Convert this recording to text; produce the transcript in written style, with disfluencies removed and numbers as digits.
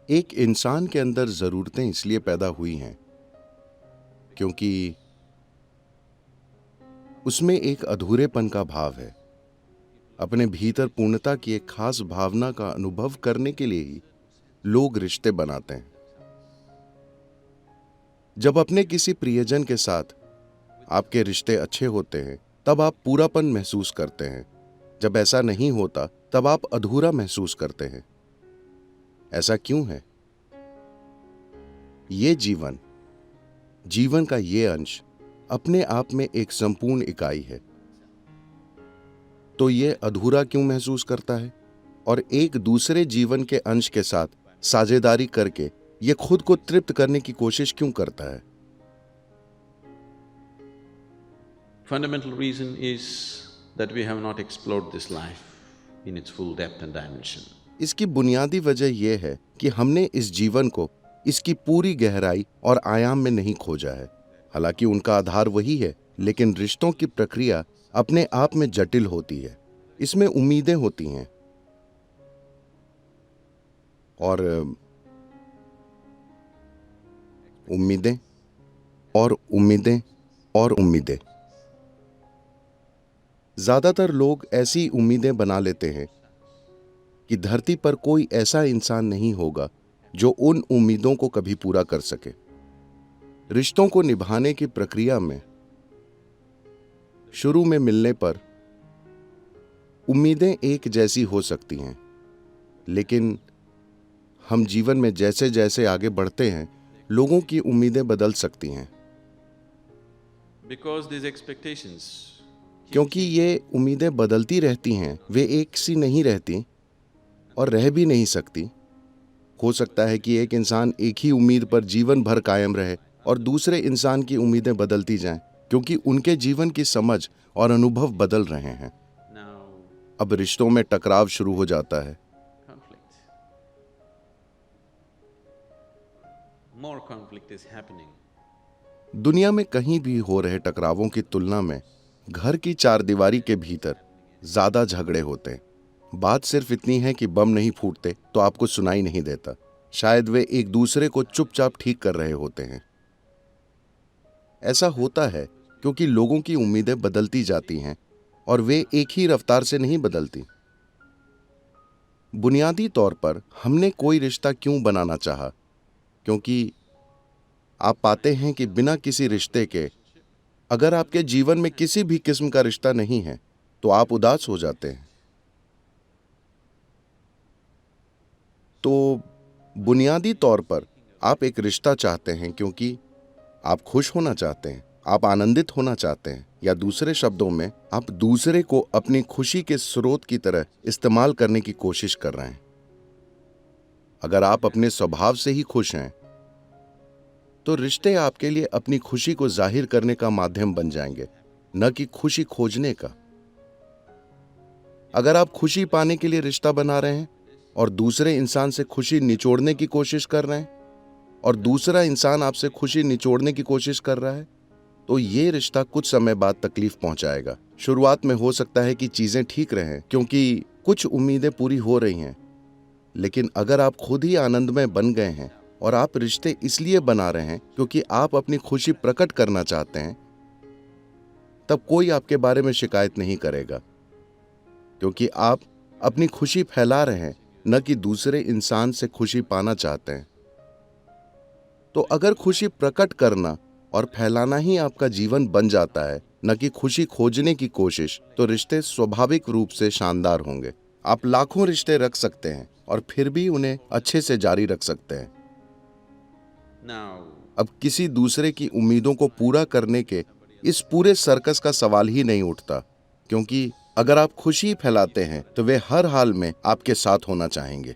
एक इंसान के अंदर जरूरतें इसलिए पैदा हुई हैं क्योंकि उसमें एक अधूरेपन का भाव है। अपने भीतर पूर्णता की एक खास भावना का अनुभव करने के लिए ही लोग रिश्ते बनाते हैं। जब अपने किसी प्रियजन के साथ आपके रिश्ते अच्छे होते हैं तब आप पूरापन महसूस करते हैं। जब ऐसा नहीं होता तब आप अधूरा महसूस करते हैं। ऐसा क्यों है? ये जीवन का ये अंश अपने आप में एक संपूर्ण इकाई है, तो ये अधूरा क्यों महसूस करता है और एक दूसरे जीवन के अंश के साथ साझेदारी करके ये खुद को तृप्त करने की कोशिश क्यों करता है? Fundamental reason is that we have not explored this life in its full depth and dimension. इसकी बुनियादी वजह यह है कि हमने इस जीवन को इसकी पूरी गहराई और आयाम में नहीं खोजा है। हालांकि उनका आधार वही है, लेकिन रिश्तों की प्रक्रिया अपने आप में जटिल होती है। इसमें उम्मीदें होती हैं और उम्मीदें और उम्मीदें और उम्मीदें। ज्यादातर लोग ऐसी उम्मीदें बना लेते हैं कि धरती पर कोई ऐसा इंसान नहीं होगा जो उन उम्मीदों को कभी पूरा कर सके। रिश्तों को निभाने की प्रक्रिया में शुरू में मिलने पर उम्मीदें एक जैसी हो सकती हैं, लेकिन हम जीवन में जैसे जैसे आगे बढ़ते हैं लोगों की उम्मीदें बदल सकती हैं, Because these expectations क्योंकि ये उम्मीदें बदलती रहती हैं। वे एक सी नहीं रहती और रह भी नहीं सकती। हो सकता है कि एक इंसान एक ही उम्मीद पर जीवन भर कायम रहे और दूसरे इंसान की उम्मीदें बदलती जाएं, क्योंकि उनके जीवन की समझ और अनुभव बदल रहे हैं। now अब रिश्तों में टकराव शुरू हो जाता है। conflict. More conflict is happening. दुनिया में कहीं भी हो रहे टकरावों की तुलना में घर की चारदीवारी के भीतर ज्यादा झगड़े होते हैं। बात सिर्फ इतनी है कि बम नहीं फूटते तो आपको सुनाई नहीं देता। शायद वे एक दूसरे को चुपचाप ठीक कर रहे होते हैं। ऐसा होता है क्योंकि लोगों की उम्मीदें बदलती जाती हैं और वे एक ही रफ्तार से नहीं बदलती। बुनियादी तौर पर हमने कोई रिश्ता क्यों बनाना चाहा? क्योंकि आप पाते हैं कि बिना किसी रिश्ते के अगर आपके जीवन में किसी भी किस्म का रिश्ता नहीं है तो आप उदास हो जाते हैं। तो बुनियादी तौर पर आप एक रिश्ता चाहते हैं क्योंकि आप खुश होना चाहते हैं, आप आनंदित होना चाहते हैं, या दूसरे शब्दों में आप दूसरे को अपनी खुशी के स्रोत की तरह इस्तेमाल करने की कोशिश कर रहे हैं। अगर आप अपने स्वभाव से ही खुश हैं तो रिश्ते आपके लिए अपनी खुशी को जाहिर करने का माध्यम बन जाएंगे, न कि खुशी खोजने का। अगर आप खुशी पाने के लिए रिश्ता बना रहे हैं और दूसरे इंसान से खुशी निचोड़ने की कोशिश कर रहे हैं और दूसरा इंसान आपसे खुशी निचोड़ने की कोशिश कर रहा है, तो ये रिश्ता कुछ समय बाद तकलीफ पहुंचाएगा। शुरुआत में हो सकता है कि चीजें ठीक रहें क्योंकि कुछ उम्मीदें पूरी हो रही हैं, लेकिन अगर आप खुद ही आनंदमय बन गए हैं और आप रिश्ते इसलिए बना रहे हैं क्योंकि आप अपनी खुशी प्रकट करना चाहते हैं, तब कोई आपके बारे में शिकायत नहीं करेगा, क्योंकि आप अपनी खुशी फैला रहे हैं, न कि दूसरे इंसान से खुशी पाना चाहते हैं। तो अगर खुशी प्रकट करना और फैलाना ही आपका जीवन बन जाता है, न कि खुशी खोजने की कोशिश, तो रिश्ते स्वाभाविक रूप से शानदार होंगे। आप लाखों रिश्ते रख सकते हैं और फिर भी उन्हें अच्छे से जारी रख सकते हैं। Now अब किसी दूसरे की उम्मीदों को पूरा करने के इस पूरे सर्कस का सवाल ही नहीं उठता, क्योंकि अगर आप खुशी फैलाते हैं तो वे हर हाल में आपके साथ होना चाहेंगे।